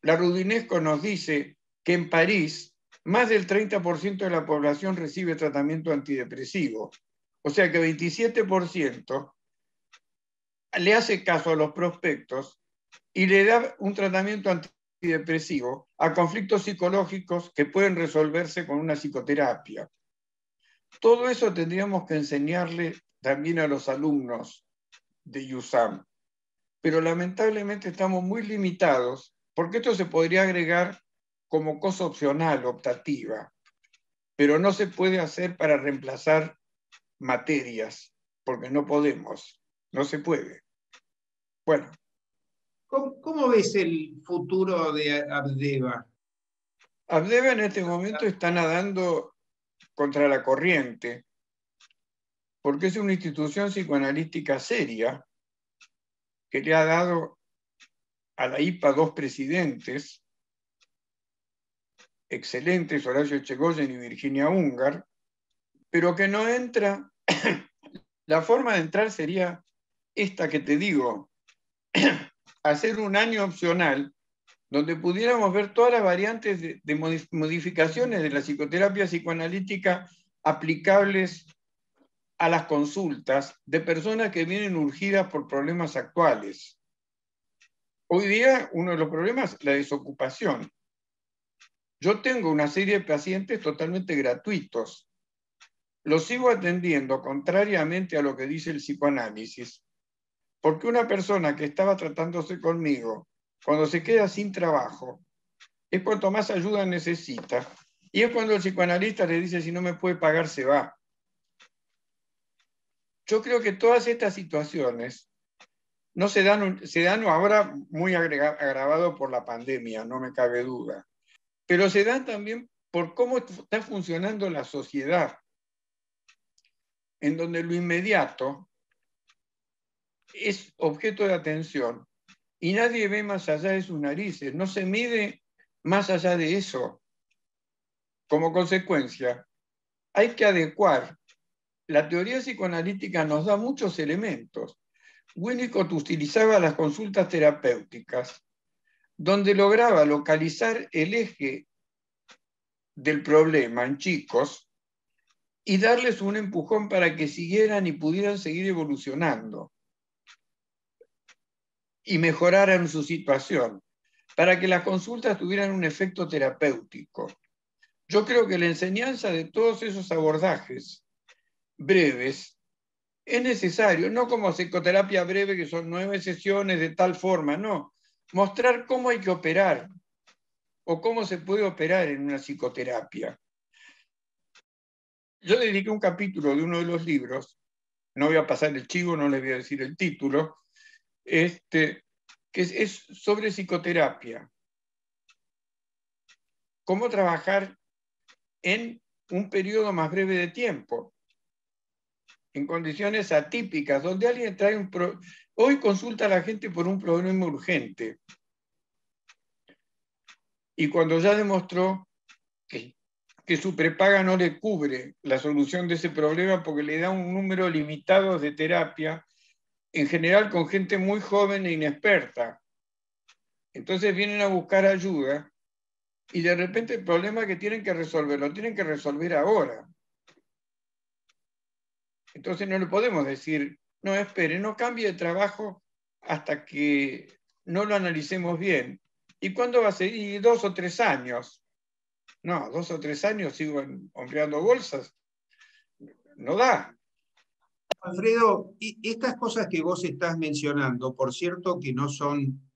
La Rudinesco nos dice que en París más del 30% de la población recibe tratamiento antidepresivo. O sea que 27% le hace caso a los prospectos y le da un tratamiento antidepresivo a conflictos psicológicos que pueden resolverse con una psicoterapia. Todo eso tendríamos que enseñarle también a los alumnos de USAM. Pero lamentablemente estamos muy limitados, porque esto se podría agregar como cosa opcional, optativa, pero no se puede hacer para reemplazar materias, porque no podemos, no se puede. Bueno. ¿Cómo ves el futuro de Abdeva? Abdeva en este momento está nadando contra la corriente, porque es una institución psicoanalítica seria que le ha dado a la IPA 2 presidentes excelentes, Horacio Echegóyen y Virginia Ungar, pero que no entra. La forma de entrar sería esta que te digo, hacer un año opcional donde pudiéramos ver todas las variantes de modificaciones de la psicoterapia psicoanalítica aplicables a las consultas de personas que vienen urgidas por problemas actuales. Hoy día uno de los problemas es la desocupación. Yo tengo una serie de pacientes totalmente gratuitos. Los sigo atendiendo contrariamente a lo que dice el psicoanálisis, porque una persona que estaba tratándose conmigo, cuando se queda sin trabajo, es cuanto más ayuda necesita. Y es cuando el psicoanalista le dice, si no me puede pagar, se va. Yo creo que todas estas situaciones no se dan ahora muy agravado por la pandemia, no me cabe duda, pero se dan también por cómo está funcionando la sociedad, en donde lo inmediato es objeto de atención y nadie ve más allá de sus narices, no se mide más allá de eso. Como consecuencia, hay que adecuar. La teoría psicoanalítica nos da muchos elementos. Winnicott utilizaba las consultas terapéuticas, donde lograba localizar el eje del problema en chicos y darles un empujón para que siguieran y pudieran seguir evolucionando y mejoraran su situación, para que las consultas tuvieran un efecto terapéutico. Yo creo que la enseñanza de todos esos abordajes breves es necesario, no como psicoterapia breve, que son 9 sesiones de tal forma, no. Mostrar cómo hay que operar o cómo se puede operar en una psicoterapia. Yo dediqué un capítulo de uno de los libros, no voy a pasar el chivo, no les voy a decir el título, que es sobre psicoterapia. Cómo trabajar en un periodo más breve de tiempo, en condiciones atípicas, donde alguien trae un problema. Hoy consulta a la gente por un problema urgente. Y cuando ya demostró que su prepaga no le cubre la solución de ese problema porque le da un número limitado de terapia, en general con gente muy joven e inexperta. Entonces vienen a buscar ayuda y de repente el problema que tienen que resolver, lo tienen que resolver ahora. Entonces no le podemos decir, no, espere, no cambie de trabajo hasta que no lo analicemos bien. ¿Y cuándo va a ser? Y 2 o 3 años. No, 2 o 3 años sigo hombreando bolsas. No da. Alfredo, y estas cosas que vos estás mencionando, por cierto que no son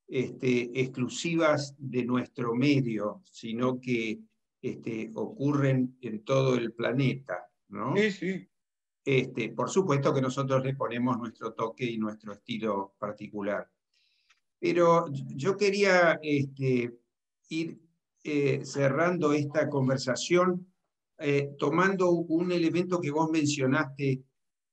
exclusivas de nuestro medio, sino que ocurren en todo el planeta, ¿no? Sí, sí. Por supuesto que nosotros le ponemos nuestro toque y nuestro estilo particular. Pero yo quería ir cerrando esta conversación tomando un elemento que vos mencionaste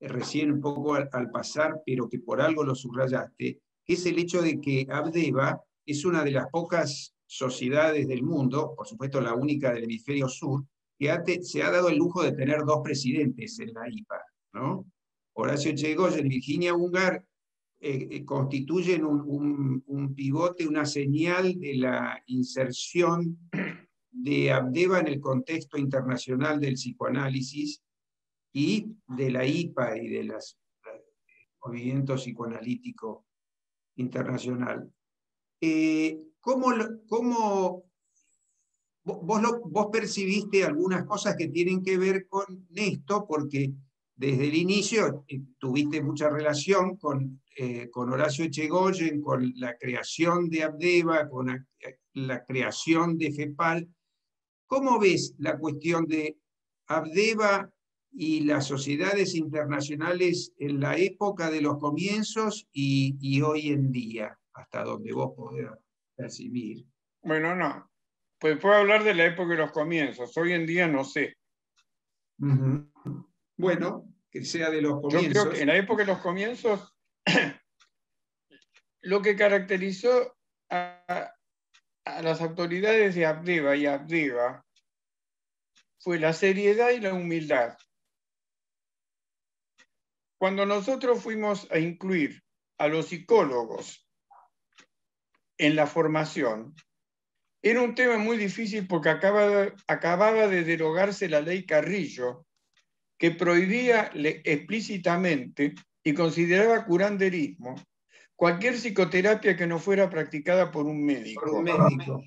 recién un poco al pasar, pero que por algo lo subrayaste, que es el hecho de que Abdeva es una de las pocas sociedades del mundo, por supuesto la única del hemisferio sur, que se ha dado el lujo de tener 2 presidentes en la IPA, ¿no? Horacio Echegóyen y Virginia Ungar constituyen un pivote, una señal de la inserción de Abdeva en el contexto internacional del psicoanálisis y de la IPA y del movimiento psicoanalítico internacional. ¿Cómo vos percibiste algunas cosas que tienen que ver con esto? Porque desde el inicio tuviste mucha relación con Horacio Echegóyen, con la creación de Abdeva, con la creación de FEPAL. ¿Cómo ves la cuestión de Abdeva y las sociedades internacionales en la época de los comienzos y hoy en día, hasta donde vos podés percibir? Bueno, no. Pues puedo hablar de la época de los comienzos. Hoy en día no sé. Bueno, que sea de los Yo creo que comienzos. en la época de los comienzos lo que caracterizó a las autoridades de Abdeva y Abdeva fue la seriedad y la humildad. Cuando nosotros fuimos a incluir a los psicólogos en la formación, era un tema muy difícil porque acababa de derogarse la ley Carrillo, que prohibía explícitamente y consideraba curanderismo cualquier psicoterapia que no fuera practicada por un médico. Por un médico.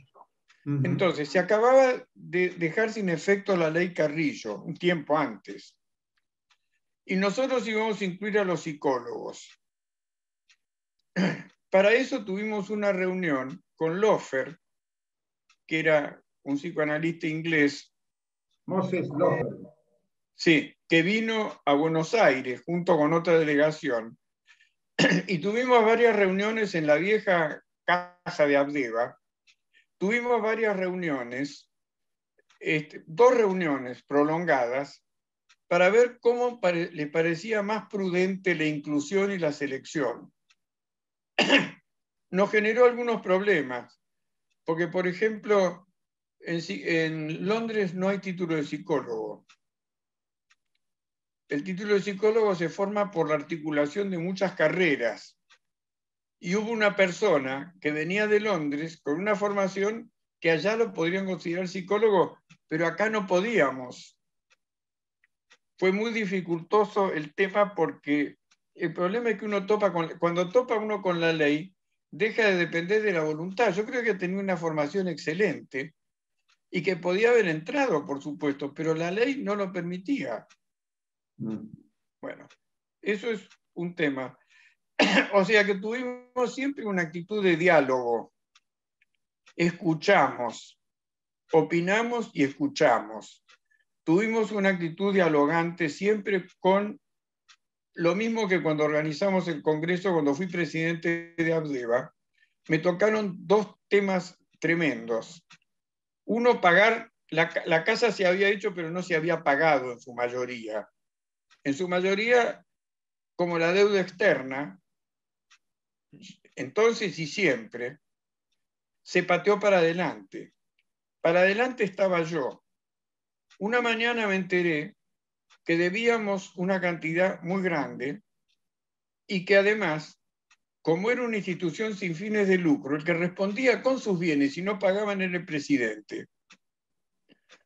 Entonces, se acababa de dejar sin efecto la ley Carrillo un tiempo antes. Y nosotros íbamos a incluir a los psicólogos. Para eso tuvimos una reunión con Lofer, que era un psicoanalista inglés. Moses Lofer. Sí, que vino a Buenos Aires junto con otra delegación. Y tuvimos varias reuniones en la vieja casa de Abdeva. Tuvimos varias reuniones, 2 reuniones prolongadas, para ver cómo le parecía más prudente la inclusión y la selección. Nos generó algunos problemas, porque, por ejemplo, en Londres no hay título de psicólogo. El título de psicólogo se forma por la articulación de muchas carreras. Y hubo una persona que venía de Londres con una formación que allá lo podrían considerar psicólogo, pero acá no podíamos. Fue muy dificultoso el tema porque el problema es que cuando topa uno con la ley, deja de depender de la voluntad. Yo creo que tenía una formación excelente y que podía haber entrado, por supuesto, pero la ley no lo permitía. Bueno, eso es un tema. O sea que tuvimos siempre una actitud de diálogo. Escuchamos, opinamos y escuchamos. Tuvimos una actitud dialogante siempre con lo mismo que cuando organizamos el Congreso, cuando fui presidente de Abdeva, me tocaron 2 temas tremendos. Uno, pagar, la casa se había hecho, pero no se había pagado en su mayoría. En su mayoría, como la deuda externa, entonces y siempre, se pateó para adelante. Para adelante estaba yo. Una mañana me enteré que debíamos una cantidad muy grande y que además, como era una institución sin fines de lucro, el que respondía con sus bienes y no pagaban era el presidente.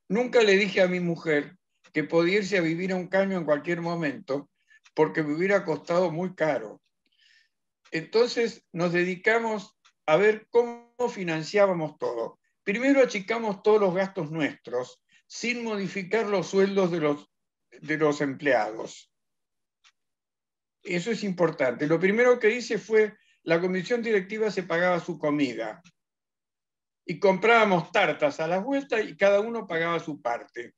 Nunca le dije a mi mujer que podía irse a vivir a un caño en cualquier momento porque me hubiera costado muy caro. Entonces nos dedicamos a ver cómo financiábamos todo. Primero achicamos todos los gastos nuestros sin modificar los sueldos de los empleados. Eso es importante. Lo primero que hice fue, la comisión directiva se pagaba su comida y comprábamos tartas a la vuelta y cada uno pagaba su parte.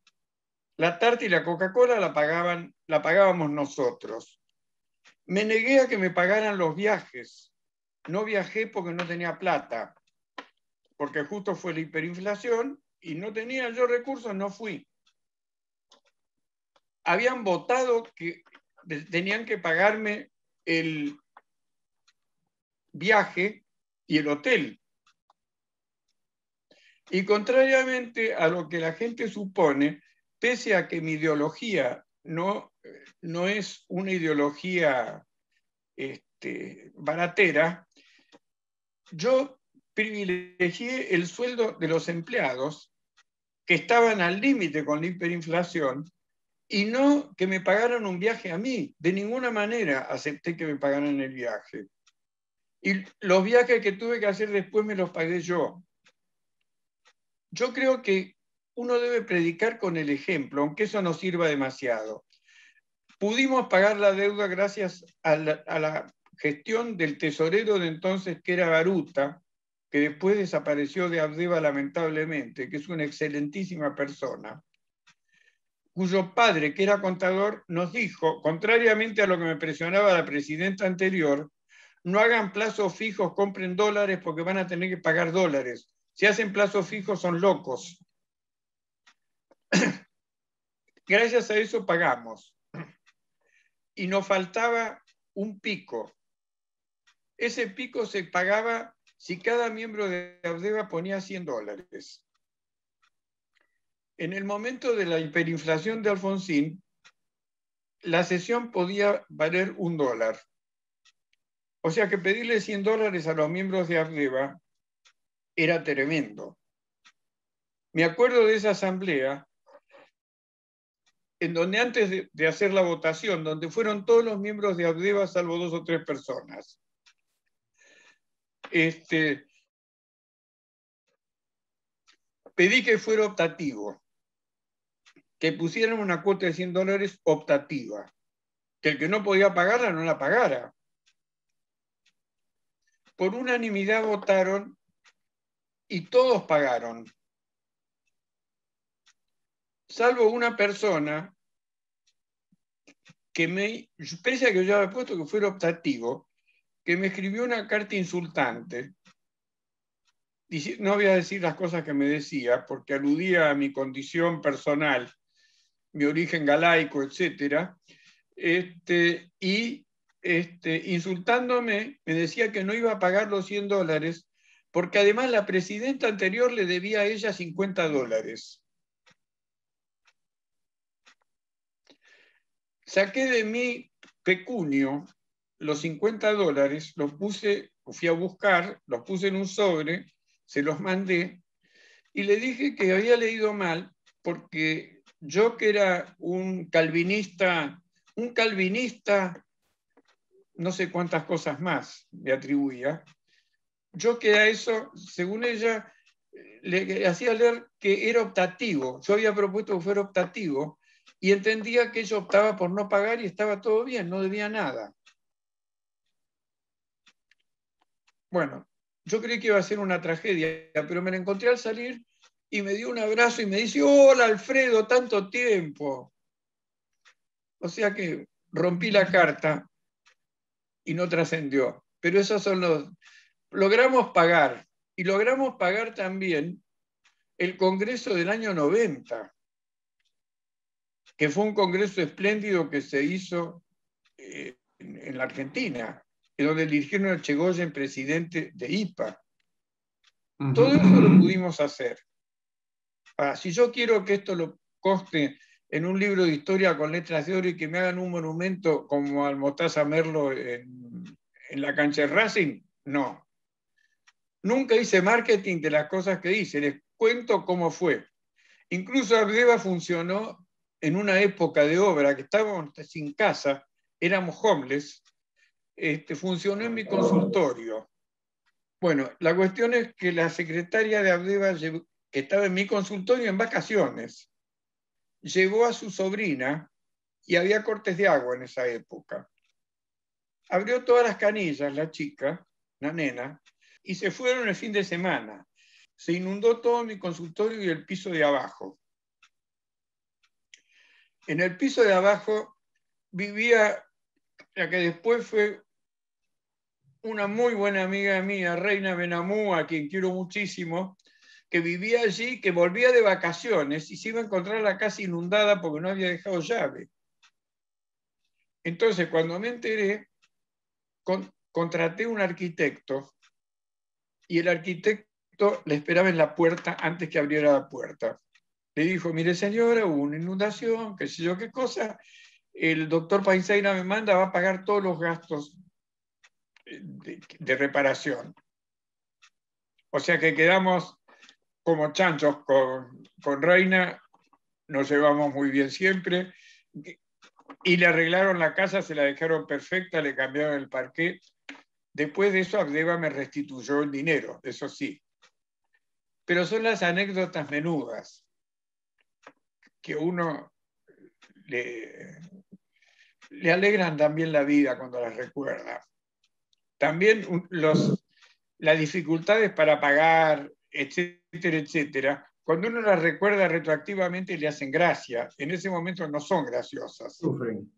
La tarta y la Coca-Cola la pagábamos nosotros. Me negué a que me pagaran los viajes. No viajé porque no tenía plata, porque justo fue la hiperinflación y no tenía yo recursos, no fui. Habían votado que tenían que pagarme el viaje y el hotel. Y contrariamente a lo que la gente supone, pese a que mi ideología no es una ideología baratera, yo privilegié el sueldo de los empleados que estaban al límite con la hiperinflación y no que me pagaran un viaje a mí. De ninguna manera acepté que me pagaran el viaje. Y los viajes que tuve que hacer después me los pagué yo. Yo creo que uno debe predicar con el ejemplo, aunque eso no sirva demasiado. Pudimos pagar la deuda gracias a la gestión del tesorero de entonces, que era Baruta, que después desapareció de Abdeva lamentablemente, que es una excelentísima persona, cuyo padre, que era contador, nos dijo, contrariamente a lo que me presionaba la presidenta anterior, no hagan plazos fijos, compren dólares porque van a tener que pagar dólares. Si hacen plazos fijos son locos. Gracias a eso pagamos. Y nos faltaba un pico. Ese pico se pagaba si cada miembro de Audeva ponía $100. En el momento de la hiperinflación de Alfonsín, la cesión podía valer $1. O sea que pedirle $100 a los miembros de Audeva era tremendo. Me acuerdo de esa asamblea en donde antes de hacer la votación, donde fueron todos los miembros de Audeva salvo 2 o 3 personas, pedí que fuera optativo, que pusieran una cuota de $100 optativa, que el que no podía pagarla no la pagara. Por unanimidad votaron y todos pagaron, salvo una persona que pese a que yo había puesto que fuera optativo, que me escribió una carta insultante. No voy a decir las cosas que me decía, porque aludía a mi condición personal, mi origen galaico, etc. Insultándome, me decía que no iba a pagar los $100, porque además la presidenta anterior le debía a ella $50. Saqué de mi pecunio los $50, los puse, fui a buscar, los puse en un sobre, se los mandé y le dije que había leído mal porque yo, que era un calvinista, no sé cuántas cosas más le atribuía, yo, que a eso, según ella, le hacía leer que era optativo. Yo había propuesto que fuera optativo y entendía que ella optaba por no pagar y estaba todo bien, no debía nada. Bueno, yo creí que iba a ser una tragedia, pero me la encontré al salir y me dio un abrazo y me dice: hola Alfredo, tanto tiempo. O sea que rompí la carta y no trascendió. Pero esos son los... Logramos pagar. Y logramos pagar también el Congreso del año 90, que fue un congreso espléndido que se hizo en la Argentina, en donde eligieron a Chegoyen presidente de IPA. Todo eso lo pudimos hacer. Ahora, si yo quiero que esto lo conste en un libro de historia con letras de oro y que me hagan un monumento como al Mostaza Merlo en la cancha de Racing, no. Nunca hice marketing de las cosas que hice, les cuento cómo fue. Incluso Audeva funcionó en una época de obra que estábamos sin casa, éramos homeless, funcionó en mi consultorio. Bueno, la cuestión es que la secretaria de Audeva, que estaba en mi consultorio en vacaciones, llevó a su sobrina y había cortes de agua en esa época. Abrió todas las canillas la chica, la nena, y se fueron el fin de semana. Se inundó todo mi consultorio y el piso de abajo. En el piso de abajo vivía la que después fue una muy buena amiga mía, Reina Benamú, a quien quiero muchísimo, que vivía allí, que volvía de vacaciones y se iba a encontrar la casa inundada porque no había dejado llave. Entonces, cuando me enteré, contraté un arquitecto y el arquitecto le esperaba en la puerta antes que abriera la puerta. Le dijo: mire señora, hubo una inundación, qué sé yo qué cosa, el doctor Painzaina me manda, va a pagar todos los gastos de reparación. O sea que quedamos como chanchos con Reina, nos llevamos muy bien siempre, y le arreglaron la casa, se la dejaron perfecta, le cambiaron el parquet. Después de eso, Audeva me restituyó el dinero, eso sí. Pero son las anécdotas menudas que uno le alegran también la vida cuando las recuerda. También las dificultades para pagar, etcétera, etcétera, cuando uno las recuerda retroactivamente le hacen gracia. En ese momento no son graciosas. Sufren.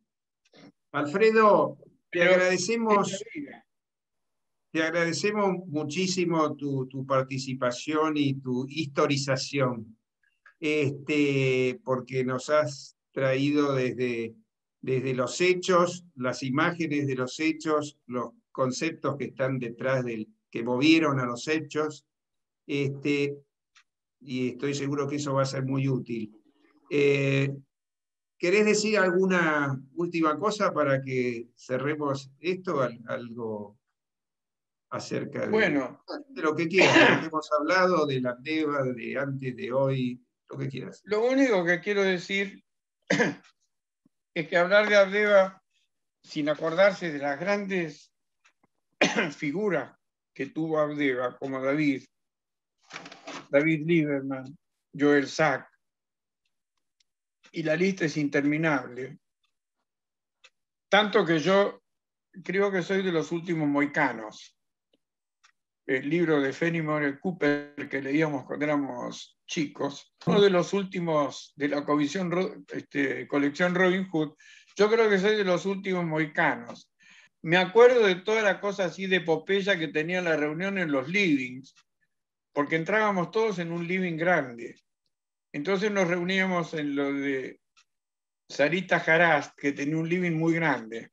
Alfredo, te agradecemos Te agradecemos muchísimo tu participación y tu historización, porque nos has traído desde los hechos, las imágenes de los hechos, los conceptos que están detrás que movieron a los hechos, y estoy seguro que eso va a ser muy útil. ¿Querés decir alguna última cosa para que cerremos esto? Algo acerca Bueno, de lo que quieras, de lo que hemos hablado, de la Abdeva, de antes, de hoy, lo que quieras. lo único que quiero decir es que hablar de Abdeva sin acordarse de las grandes figuras que tuvo Abdeva, como David Lieberman, Joel Sack, y la lista es interminable. Tanto que yo creo que soy de los últimos moicanos. El libro de Fenimore Cooper que leíamos cuando éramos chicos, uno de los últimos de la colección Robin Hood, yo creo que soy de los últimos moicanos. Me acuerdo de toda la cosa así de epopeya que tenía la reunión en los livings, porque entrábamos todos en un living grande. Entonces nos reuníamos en lo de Sarita Harast, que tenía un living muy grande,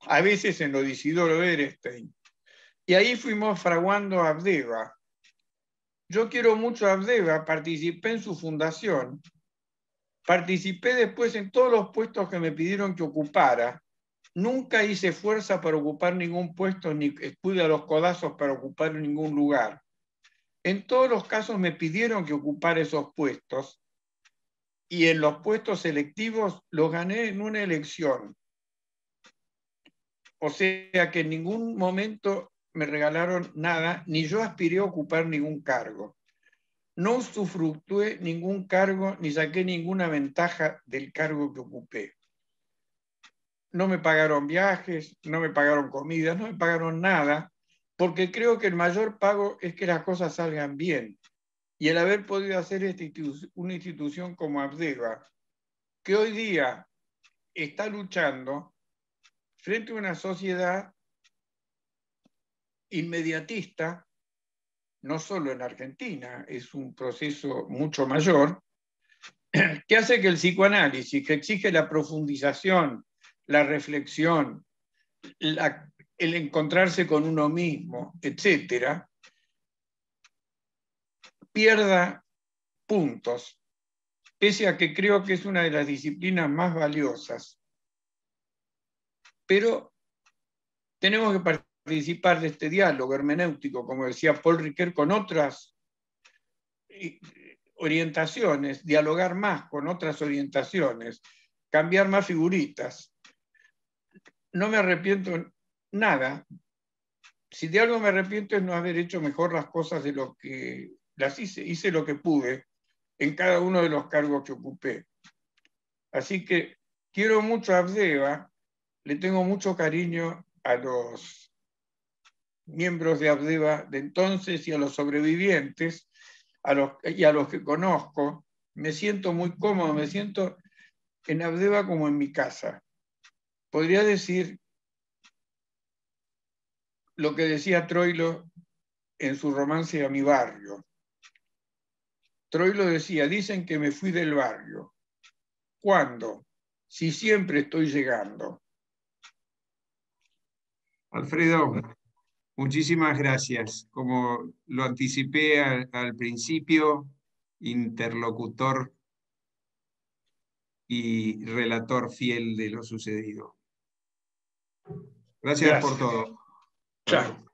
a veces en lo de Isidoro Erestein. Y ahí fuimos fraguando Abdeva. Yo quiero mucho a Abdeva, participé en su fundación, participé después en todos los puestos que me pidieron que ocupara. Nunca hice fuerza para ocupar ningún puesto, ni pude a los codazos para ocupar ningún lugar. En todos los casos me pidieron que ocupara esos puestos, y en los puestos selectivos los gané en una elección. O sea que en ningún momento me regalaron nada, ni yo aspiré a ocupar ningún cargo. No usufructué ningún cargo, ni saqué ninguna ventaja del cargo que ocupé. No me pagaron viajes, no me pagaron comidas, no me pagaron nada, porque creo que el mayor pago es que las cosas salgan bien. Y el haber podido hacer una institución como Abdeva, que hoy día está luchando frente a una sociedad inmediatista, no solo en Argentina, es un proceso mucho mayor, que hace que el psicoanálisis, que exige la profundización, la reflexión, el encontrarse con uno mismo, etcétera, pierda puntos, pese a que creo que es una de las disciplinas más valiosas. Pero tenemos que participar de este diálogo hermenéutico, como decía Paul Ricoeur, con otras orientaciones, dialogar más con otras orientaciones, cambiar más figuritas. No me arrepiento nada. Si de algo me arrepiento es no haber hecho mejor las cosas de lo que las hice. Hice lo que pude en cada uno de los cargos que ocupé. Así que quiero mucho a Abdeva, le tengo mucho cariño a los miembros de Abdeva de entonces y a los sobrevivientes, y a los que conozco. Me siento muy cómodo, me siento en Abdeva como en mi casa. Podría decir lo que decía Troilo en su romance A mi barrio. Troilo decía, dicen que me fui del barrio. ¿Cuándo? Si siempre estoy llegando. Alfredo, muchísimas gracias. Como lo anticipé al principio, interlocutor y relator fiel de lo sucedido. Gracias por todo. Chao.